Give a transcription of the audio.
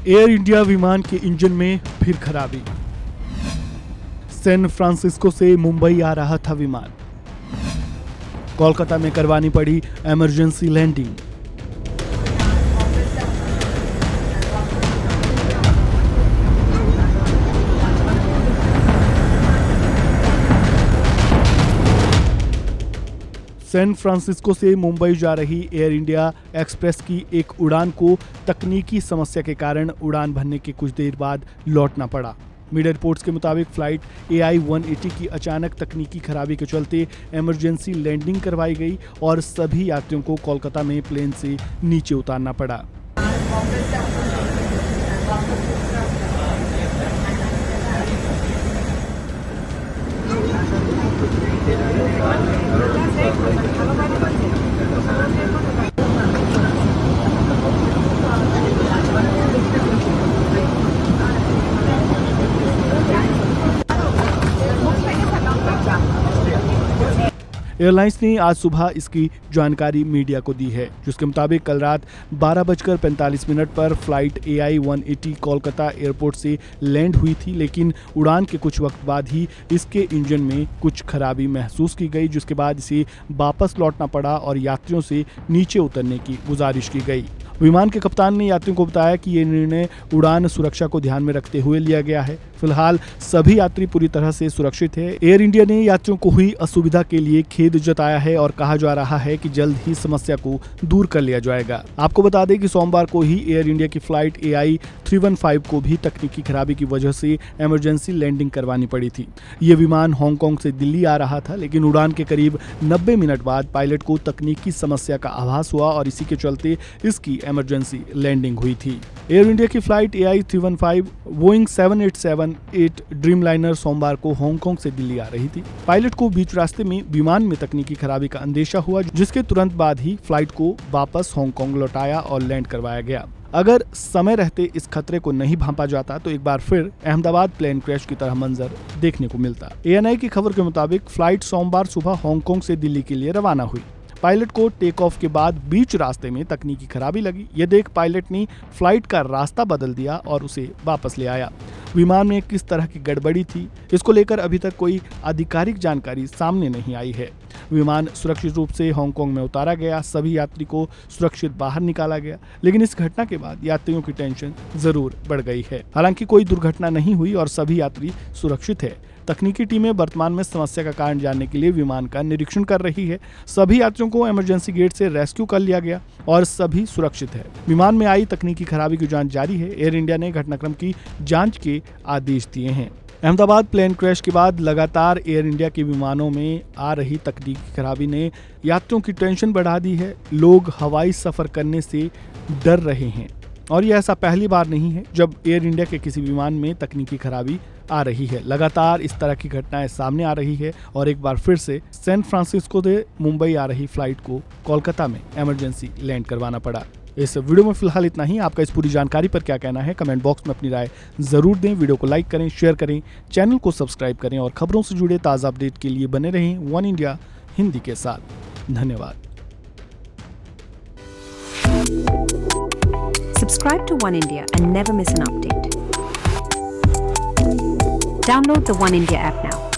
Air India विमान के engine में फिर खराबी। सैन फ्रांसिस्को से मुंबई आ रहा था विमान, कोलकाता में करवानी पड़ी इमरजेंसी लैंडिंग। सैन फ्रांसिस्को से मुंबई जा रही एयर इंडिया एक्सप्रेस की एक उड़ान को तकनीकी समस्या के कारण उड़ान भरने के कुछ देर बाद लौटना पड़ा। मीडिया रिपोर्ट्स के मुताबिक फ्लाइट AI-180 की अचानक तकनीकी खराबी के चलते इमरजेंसी लैंडिंग करवाई गई और सभी यात्रियों को कोलकाता में प्लेन से नीचे उतारना पड़ा। एयरलाइंस ने आज सुबह इसकी जानकारी मीडिया को दी है, जिसके मुताबिक कल रात 12:45 पर फ्लाइट AI-180 कोलकाता एयरपोर्ट से लैंड हुई थी, लेकिन उड़ान के कुछ वक्त बाद ही इसके इंजन में कुछ खराबी महसूस की गई, जिसके बाद इसे वापस लौटना पड़ा और यात्रियों से नीचे उतरने की गुजारिश की गई। विमान के कप्तान ने यात्रियों को बताया कि ये निर्णय उड़ान सुरक्षा को ध्यान में रखते हुए लिया गया है। फिलहाल सभी यात्री पूरी तरह से सुरक्षित है। एयर इंडिया ने यात्रियों को हुई असुविधा के लिए खेद जताया है और कहा जा रहा है कि जल्द ही समस्या को दूर कर लिया जाएगा। आपको बता दें कि सोमवार को ही एयर इंडिया की फ्लाइट AI-315 को भी तकनीकी खराबी की वजह से इमरजेंसी लैंडिंग करवानी पड़ी थी। ये विमान हांगकांग से दिल्ली आ रहा था, लेकिन उड़ान के करीब 90 मिनट बाद पायलट को तकनीकी समस्या का आभास हुआ और इसी के चलते इसकी इमरजेंसी लैंडिंग हुई थी। एयर इंडिया की फ्लाइट AI-315 बोइंग 787-8 ड्रीमलाइनर सोमवार को हांगकांग से दिल्ली आ रही थी। पायलट को बीच रास्ते में विमान में तकनीकी खराबी का अंदेशा हुआ, जिसके तुरंत बाद ही फ्लाइट को वापस हांगकांग लौटाया और लैंड करवाया गया। अगर समय रहते इस खतरे को नहीं भांपा जाता तो एक बार फिर अहमदाबाद प्लेन क्रैश की तरह मंजर देखने को मिलता। ANI की खबर के मुताबिक फ्लाइट सोमवार सुबह हांगकांग से दिल्ली के लिए रवाना हुई। पायलट को टेक ऑफ के बाद बीच रास्ते में तकनीकी खराबी लगी। ये देख पायलट ने फ्लाइट का रास्ता बदल दिया और उसे वापस ले आया। विमान में किस तरह की गड़बड़ी थी, इसको लेकर अभी तक कोई आधिकारिक जानकारी सामने नहीं आई है। विमान सुरक्षित रूप से हांगकांग में उतारा गया, सभी यात्री को सुरक्षित बाहर निकाला गया, लेकिन इस घटना के बाद यात्रियों की टेंशन जरूर बढ़ गई है। हालांकि कोई दुर्घटना नहीं हुई और सभी यात्री सुरक्षित है। तकनीकी टीमें वर्तमान में समस्या का कारण जानने के लिए विमान का निरीक्षण कर रही है। सभी यात्रियों को इमरजेंसी गेट से रेस्क्यू कर लिया गया और सभी सुरक्षित है। विमान में आई तकनीकी खराबी की जांच जारी है। एयर इंडिया ने घटनाक्रम की जांच के आदेश दिए हैं। अहमदाबाद प्लेन क्रैश के बाद लगातार एयर इंडिया के विमानों में आ रही तकनीकी खराबी ने यात्रियों की टेंशन बढ़ा दी है। लोग हवाई सफर करने से डर रहे हैं और यह ऐसा पहली बार नहीं है जब एयर इंडिया के किसी विमान में तकनीकी खराबी आ रही है। लगातार इस तरह की घटनाएं सामने आ रही है और एक बार फिर से सैन फ्रांसिस्को से मुंबई आ रही फ्लाइट को कोलकाता में इमरजेंसी लैंड करवाना पड़ा। इस वीडियो में फिलहाल इतना ही। आपका इस पूरी जानकारी पर क्या कहना है, कमेंट बॉक्स में अपनी राय जरूर दें। वीडियो को लाइक करें, शेयर करें, चैनल को सब्सक्राइब करें और खबरों से जुड़े ताज़ा अपडेट के लिए बने रहें वन इंडिया हिंदी के साथ। धन्यवाद। Subscribe to One India and never miss an update. Download the One India app now.